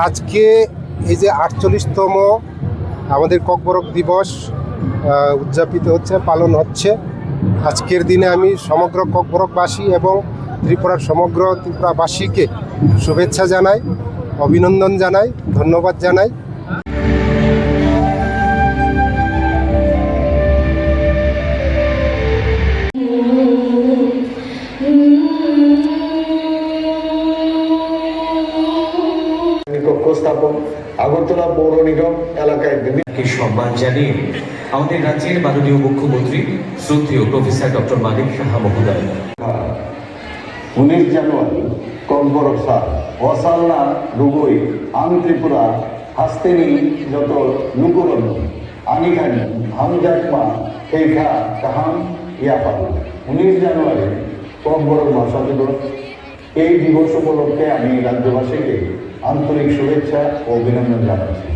আজকে এই যে 48তম আমাদের ককবরক দিবস উদযাপিত হচ্ছে, পালন হচ্ছে। আজকের দিনে আমি সমগ্র ককবরকবাসী এবং ত্রিপুরার সমগ্র ত্রিপুরাবাসীকে শুভেচ্ছা জানাই, অভিনন্দন জানাই, ধন্যবাদ জানাই। স্থাপন আগরতলা পৌর নিগম এলাকায় সম্মান জানিয়ে আমাদের রাজ্যের মাননীয় মুখ্যমন্ত্রী শ্রদ্ধেয় প্রফেসর ডক্টর মানিক সাহা মহোদয় 19 জানুয়ারি ককবরক সাল অসালনা রুগই আম ত্রিপুরা হাস্তেনি যত লুকুরন আনিঘানি হামজাকমা হেখা কাহাম ইয়াপাল 19 জানুয়ারি ককবরক ভাষা দিবস। এই দিবস উপলক্ষে আমি রাজ্যবাসীকে আন্তরিক শুভেচ্ছা ও অভিনন্দন জানাচ্ছি।